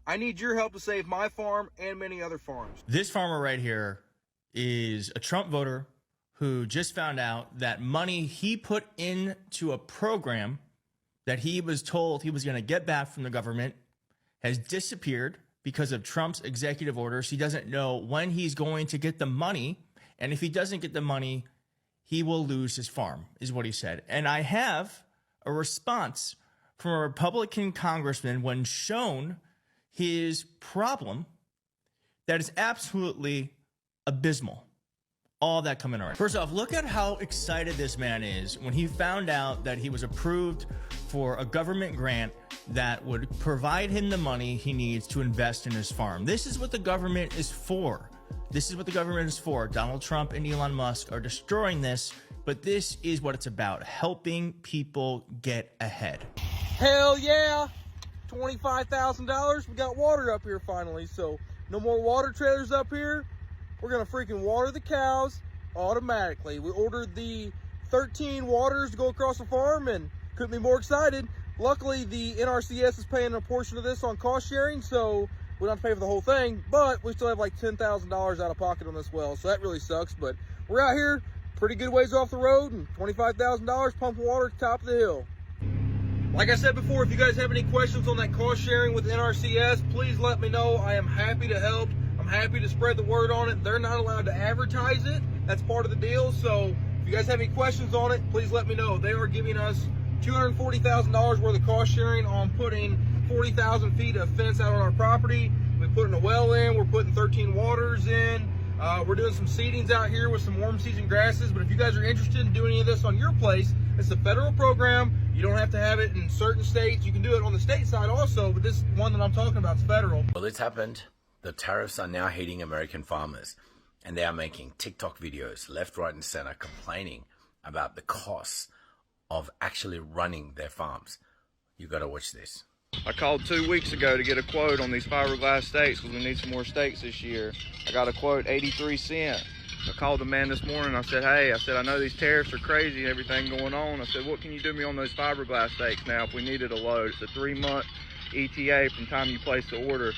I need your help to save my farm and many other farms. This farmer right here is a Trump voter who just found out that money he put into a program that he was told he was going to get back from the government has disappeared because of Trump's executive orders. He doesn't know when he's going to get the money. And if he doesn't get the money, he will lose his farm, is what he said. And I have a response from a Republican congressman when shown his problem that is absolutely abysmal. All that coming right. First off, look at how excited this man is when he found out that he was approved for a government grant that would provide him the money he needs to invest in his farm. This is what the government is for. This is what the government is for. Donald Trump and Elon Musk are destroying this, but this is what it's about, helping people get ahead. Hell yeah! $25,000. We got water up here finally, so no more water trailers up here. We're gonna freaking water the cows automatically. We ordered the 13 waters to go across the farm and couldn't be more excited. Luckily, the NRCS is paying a portion of this on cost sharing, so we don't have to pay for the whole thing, but we still have like $10,000 out of pocket on this well, so that really sucks. But we're out here pretty good ways off the road and $25,000 pumping water at the top of the hill. Like I said before, if you guys have any questions on that cost sharing with NRCS, please let me know. I am happy to help. I'm happy to spread the word on it. They're not allowed to advertise it. That's part of the deal. So if you guys have any questions on it, please let me know. They are giving us $240,000 worth of cost sharing on putting 40,000 feet of fence out on our property. We're putting a well in. We're putting 13 waters in. We're doing some seedings out here with some warm season grasses. But if you guys are interested in doing any of this on your place, it's a federal program. You don't have to have it in certain states. You can do it on the state side also, but this one that I'm talking about is federal. Well, it's happened. The tariffs are now hitting American farmers, and they are making TikTok videos left, right, and center complaining about the costs of actually running their farms. You got to watch this. I called 2 weeks ago to get a quote on these fiberglass steaks because we need some more steaks this year. I got a quote 83 cents. I called the man this morning. I said, hey, I know these tariffs are crazy and everything going on. I said, what can you do me on those fiberglass steaks now if we needed a load? It's a 3-month ETA from time you place the order.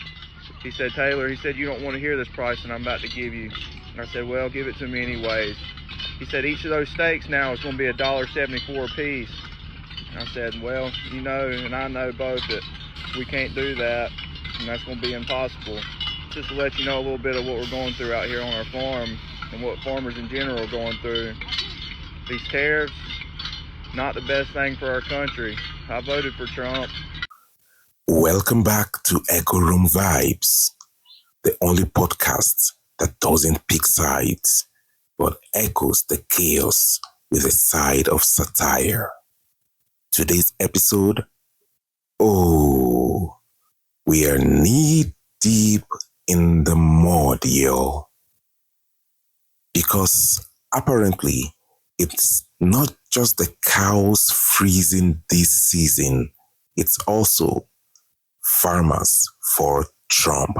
He said, Taylor, you don't want to hear this price and I'm about to give you. And I said, well, give it to me anyways. He said, each of those steaks now is going to be $1.74 a piece. And I said, well, you know, and I know both that we can't do that, and that's going to be impossible. Just to let you know a little bit of what we're going through out here on our farm and what farmers in general are going through. These tariffs, not the best thing for our country. I voted for Trump. Welcome back to Echo Room Vibes, the only podcast that doesn't pick sides, but echoes the chaos with a side of satire. Today's episode, we are knee deep in the mud, yo. Because apparently, it's not just the cows freezing this season, it's also farmers for Trump.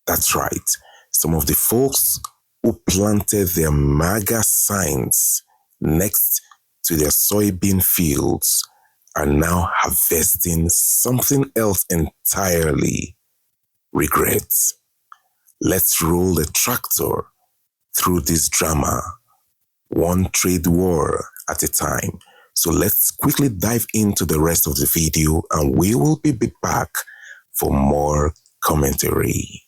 That's right. Some of the folks who planted their MAGA signs next to their soybean fields are now harvesting something else entirely. Regrets. Let's roll the tractor through this drama, one trade war at a time. So let's quickly dive into the rest of the video and we will be back for more commentary.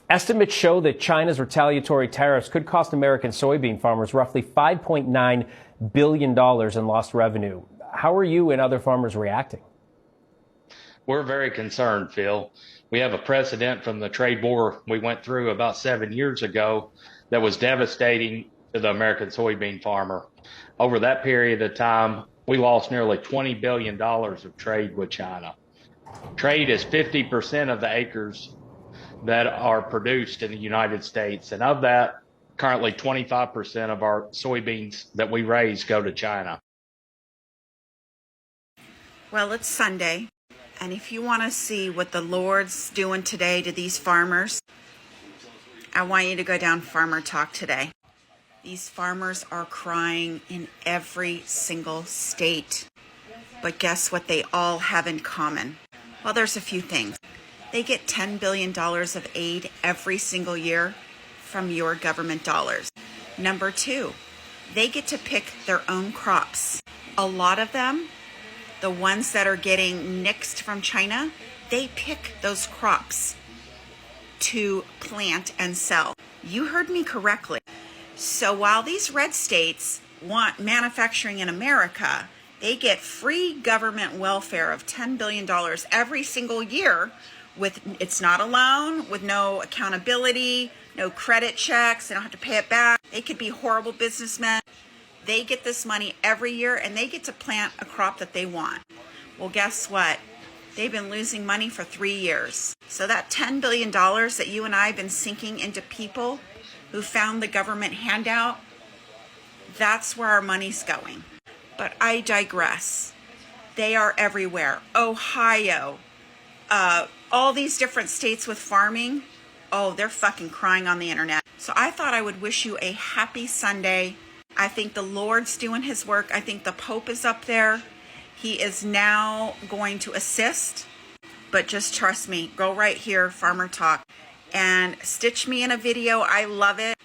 Estimates show that China's retaliatory tariffs could cost American soybean farmers roughly $5.9 billion in lost revenue. How are you and other farmers reacting? We're very concerned, Phil. We have a precedent from the trade war we went through about 7 years ago that was devastating to the American soybean farmer. Over that period of time, we lost nearly $20 billion of trade with China. Trade is 50% of the acres that are produced in the United States. And of that, currently 25% of our soybeans that we raise go to China. Well, it's Sunday, and if you want to see what the Lord's doing today to these farmers, I want you to go down Farmer Talk today. These farmers are crying in every single state. But guess what they all have in common? Well, there's a few things. They get $10 billion of aid every single year from your government dollars. Number two, they get to pick their own crops. A lot of them, the ones that are getting nixed from China, they pick those crops to plant and sell. You heard me correctly. So while these red states want manufacturing in America, they get free government welfare of $10 billion every single year. It's not a loan, with no accountability, no credit checks. They don't have to pay it back. They could be horrible businessmen. They get this money every year and they get to plant a crop that they want. Well, guess what? They've been losing money for 3 years. So that $10 billion that you and I have been sinking into people who found the government handout, that's where our money's going. But I digress. They are everywhere. Ohio, all these different states with farming, oh, they're fucking crying on the internet. So I thought I would wish you a happy Sunday. I think the Lord's doing his work. I think the Pope is up there. He is now going to assist. But just trust me, go right here, Farmer Talk, and stitch me in a video. I love it.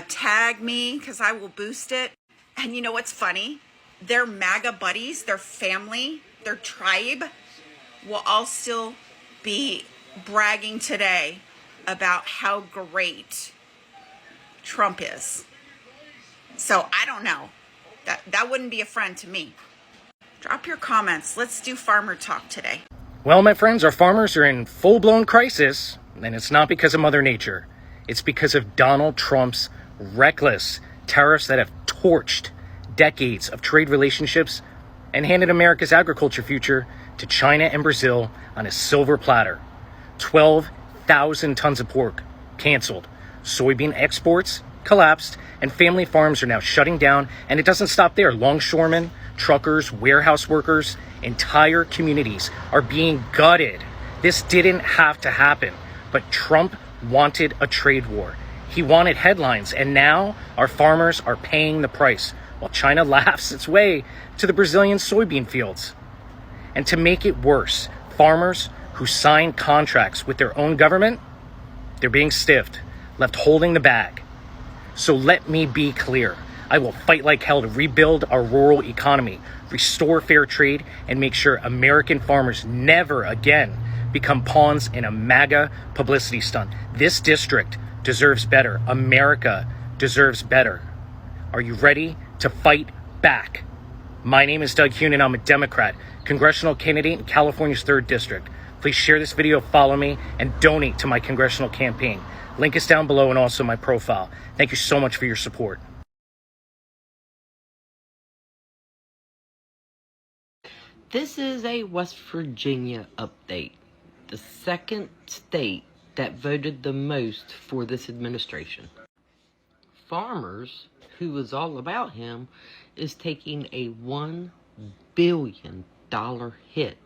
Tag me, because I will boost it. And you know what's funny? Their MAGA buddies, their family, their tribe will all still be bragging today about how great Trump is. So I don't know. That wouldn't be a friend to me. Drop your comments. Let's do Farmer Talk today. Well, my friends, our farmers are in full-blown crisis, and it's not because of Mother Nature. It's because of Donald Trump's reckless tariffs that have torched decades of trade relationships and handed America's agriculture future to China and Brazil on a silver platter. 12,000 tons of pork canceled. Soybean exports collapsed, and family farms are now shutting down. And it doesn't stop there. Longshoremen, truckers, warehouse workers, entire communities are being gutted. This didn't have to happen, but Trump wanted a trade war. He wanted headlines, and now our farmers are paying the price while China laughs its way to the Brazilian soybean fields. And to make it worse, farmers who sign contracts with their own government, they're being stiffed, left holding the bag. So let me be clear. I will fight like hell to rebuild our rural economy, restore fair trade, and make sure American farmers never again become pawns in a MAGA publicity stunt. This district deserves better. America deserves better. Are you ready to fight back? My name is Doug Hune, and I'm a Democrat, congressional candidate in California's 3rd District. Please share this video, follow me, and donate to my congressional campaign. Link is down below and also my profile. Thank you so much for your support. This is a West Virginia update. The second state that voted the most for this administration. Farmers, who was all about him, is taking a $1 billion hit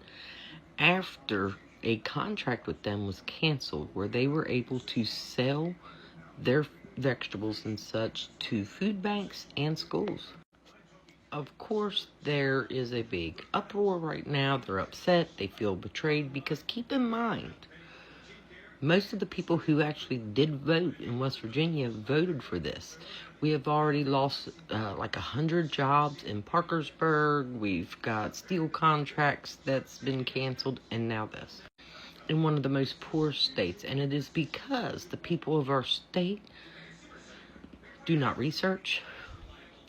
after a contract with them was canceled where they were able to sell their vegetables and such to food banks and schools. Of course, there is a big uproar right now. They're upset. They feel betrayed because keep in mind, most of the people who actually did vote in West Virginia voted for this. We have already lost like 100 jobs in Parkersburg. We've got steel contracts that's been canceled, and now this. In one of the most poor states, and it is because the people of our state do not research,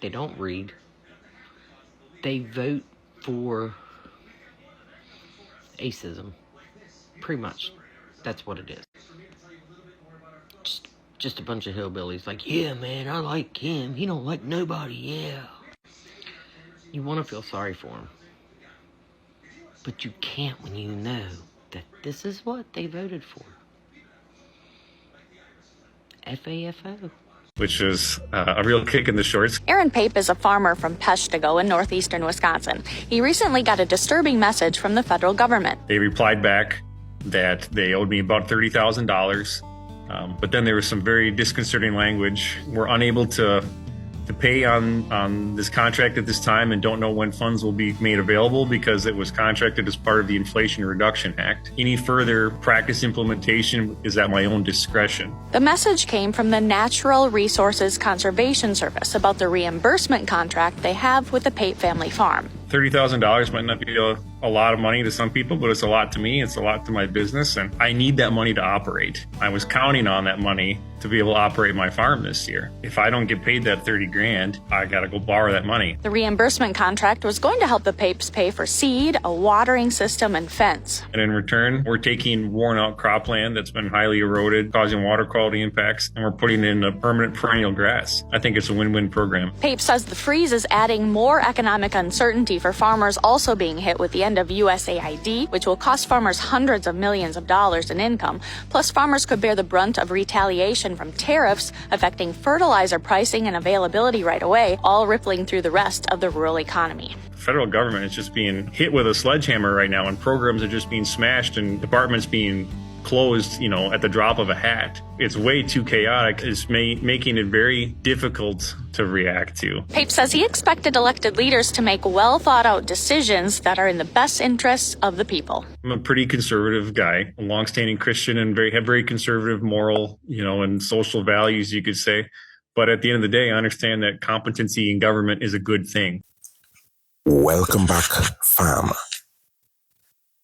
they don't read, they vote for ageism. Pretty much, that's what it is. Just a bunch of hillbillies like, yeah, man, I like him. He don't like nobody, yeah. You want to feel sorry for him. But you can't when you know that this is what they voted for. FAFO. Which was a real kick in the shorts. Aaron Pape is a farmer from Peshtigo in northeastern Wisconsin. He recently got a disturbing message from the federal government. They replied back that they owed me about $30,000. But then there was some very disconcerting language. We're unable to to pay on this contract at this time and don't know when funds will be made available because it was contracted as part of the Inflation Reduction Act. Any further practice implementation is at my own discretion. The message came from the Natural Resources Conservation Service about the reimbursement contract they have with the Pape family farm. $30,000 might not be a lot of money to some people, but it's a lot to me. It's a lot to my business, and I need that money to operate. I was counting on that money to be able to operate my farm this year. If I don't get paid that 30 grand, I got to go borrow that money. The reimbursement contract was going to help the Papes pay for seed, a watering system, and fence. And in return, we're taking worn out cropland that's been highly eroded, causing water quality impacts, and we're putting in a permanent perennial grass. I think it's a win-win program. Pape says the freeze is adding more economic uncertainty for farmers also being hit with the end of USAID, which will cost farmers hundreds of millions of dollars in income. Plus, farmers could bear the brunt of retaliation from tariffs affecting fertilizer pricing and availability right away, all rippling through the rest of the rural economy. The federal government is just being hit with a sledgehammer right now, and programs are just being smashed and departments being closed, at the drop of a hat. It's way too chaotic. It's making it very difficult to react to. Pape says he expected elected leaders to make well-thought-out decisions that are in the best interests of the people. I'm a pretty conservative guy, a longstanding Christian, and have very conservative moral, and social values, you could say. But at the end of the day, I understand that competency in government is a good thing. Welcome back, fam.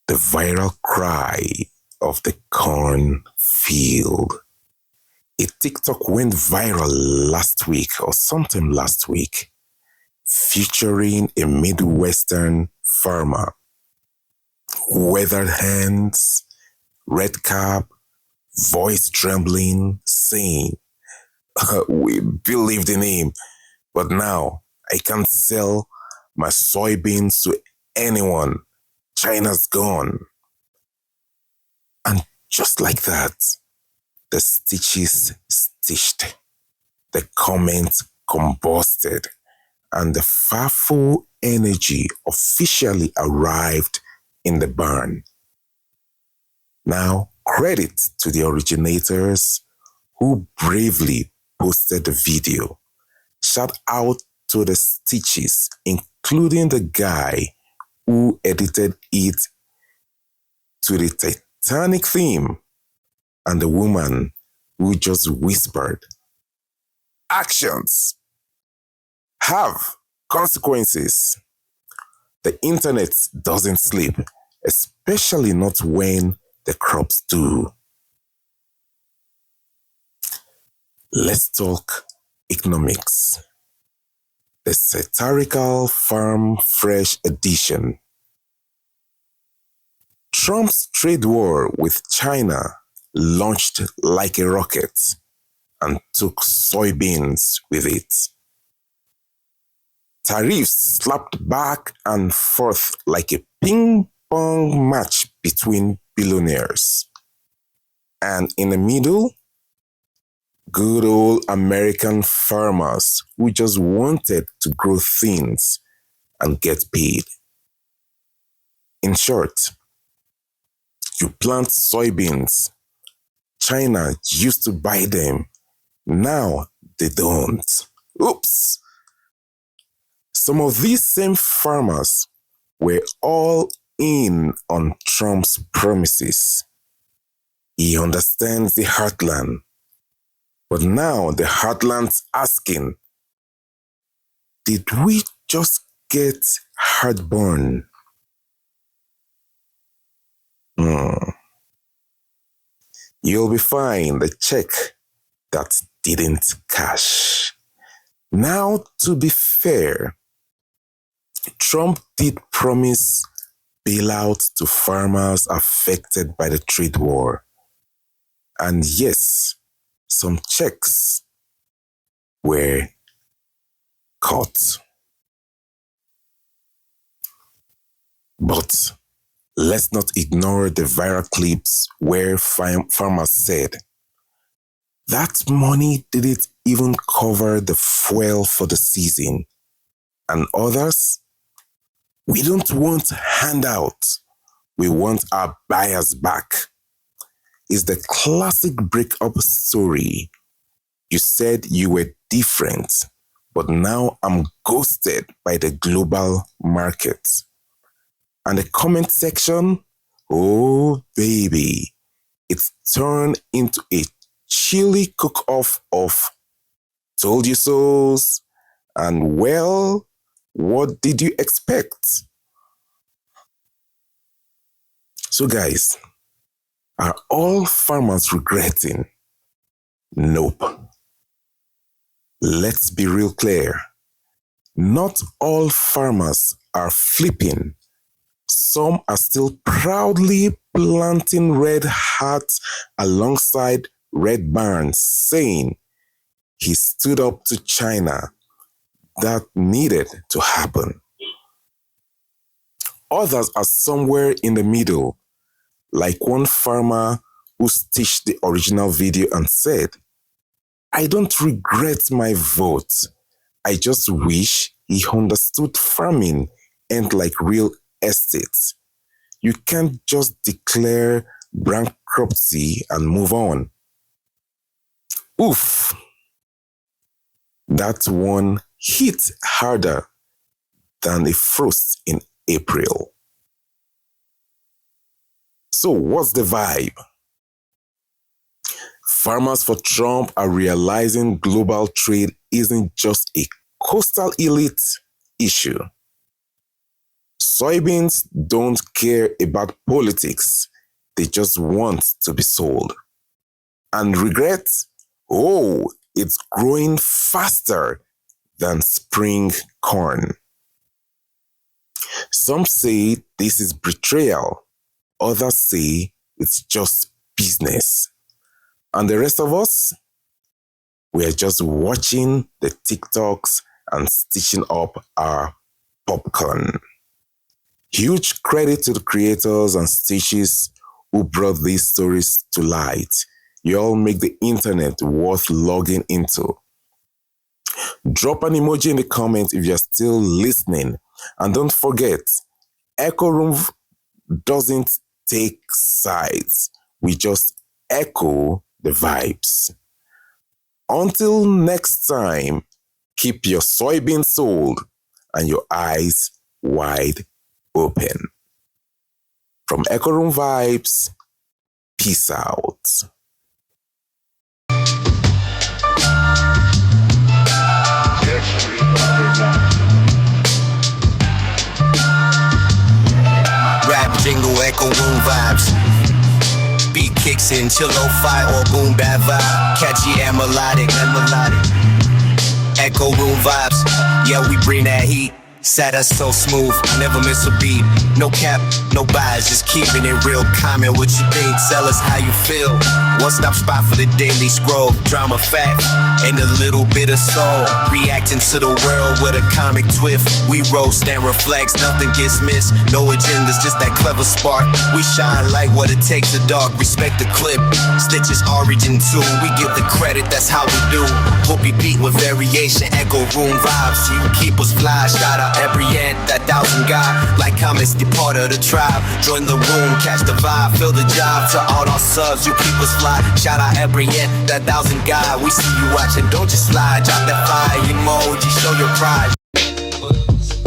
The viral cry of the cornfield. A TikTok went viral last week or sometime last week, featuring a Midwestern farmer. Weathered hands, red cap, voice trembling, saying, "We believed in him, but now I can't sell my soybeans to anyone. China's gone." And just like that, the stitches stitched, the comments combusted, and the fearful energy officially arrived in the barn. Now, credit to the originators who bravely posted the video. Shout out to the stitches, including the guy who edited it to the Titanic theme, and the woman who just whispered, "Actions have consequences." The internet doesn't sleep, especially not when the crops do. Let's talk economics. The satirical Farm Fresh edition. Trump's trade war with China launched like a rocket and took soybeans with it. Tariffs slapped back and forth like a ping-pong match between billionaires. And in the middle, good old American farmers who just wanted to grow things and get paid. In short, you plant soybeans. China used to buy them. Now they don't. Oops. Some of these same farmers were all in on Trump's promises. He understands the heartland. But now the heartland's asking, did we just get heartburn? You'll be fine. The check that didn't cash. Now, to be fair, Trump did promise bailout to farmers affected by the trade war. And yes, some checks were cut. But let's not ignore the viral clips where farmers said, that money didn't even cover the fuel for the season. And others, we don't want handouts. We want our buyers back. It's the classic breakup story. You said you were different, but now I'm ghosted by the global market. And the comment section, oh baby, it's turned into a chilly cook-off of told you so's and well, what did you expect? So guys, are all farmers regretting? Nope. Let's be real clear. Not all farmers are flipping. Some are still proudly planting red hats alongside red barns, saying he stood up to China. That needed to happen. Others are somewhere in the middle, like one farmer who stitched the original video and said, I don't regret my vote. I just wish he understood farming ain't like real estate. You can't just declare bankruptcy and move on. Oof. That one hit harder than a frost in April. So what's the vibe? Farmers for Trump are realizing global trade isn't just a coastal elite issue. Soybeans don't care about politics. They just want to be sold. And regret? Oh, it's growing faster than spring corn. Some say this is betrayal. Others say it's just business. And the rest of us, we are just watching the TikToks and stitching up our popcorn. Huge credit to the creators and stitches who brought these stories to light. You all make the internet worth logging into. Drop an emoji in the comments if you're still listening. And don't forget, Echo Room doesn't take sides. We just echo the vibes. Until next time, keep your soybean sold and your eyes wide open. From Echo Room Vibes, peace out. Rap jingle, Echo Room Vibes. Beat kicks in, chill lo-fi or boom bap vibe. Catchy and melodic. Echo Room Vibes, yeah, we bring that heat. Sat us so smooth, never miss a beat. No cap, no bias, just keeping it real. Comment what you think, tell us how you feel. One-stop spot for the daily scroll. Drama, fact, and a little bit of soul. Reacting to the world with a comic twist. We roast and reflects, nothing gets missed. No agendas, just that clever spark. We shine like what it takes to dog. Respect the clip, Stitch's origin too. We give the credit, that's how we do. Hope you beat with variation, Echo Room Vibes. You keep us fly, shout out every end, that 1,000 guy. Like comments, be part of the tribe. Join the room, catch the vibe, fill the job. To all our subs, you keep us fly. Shout out every end, that 1,000 guy. We see you watching, don't just slide. Drop that fire emoji, show your pride.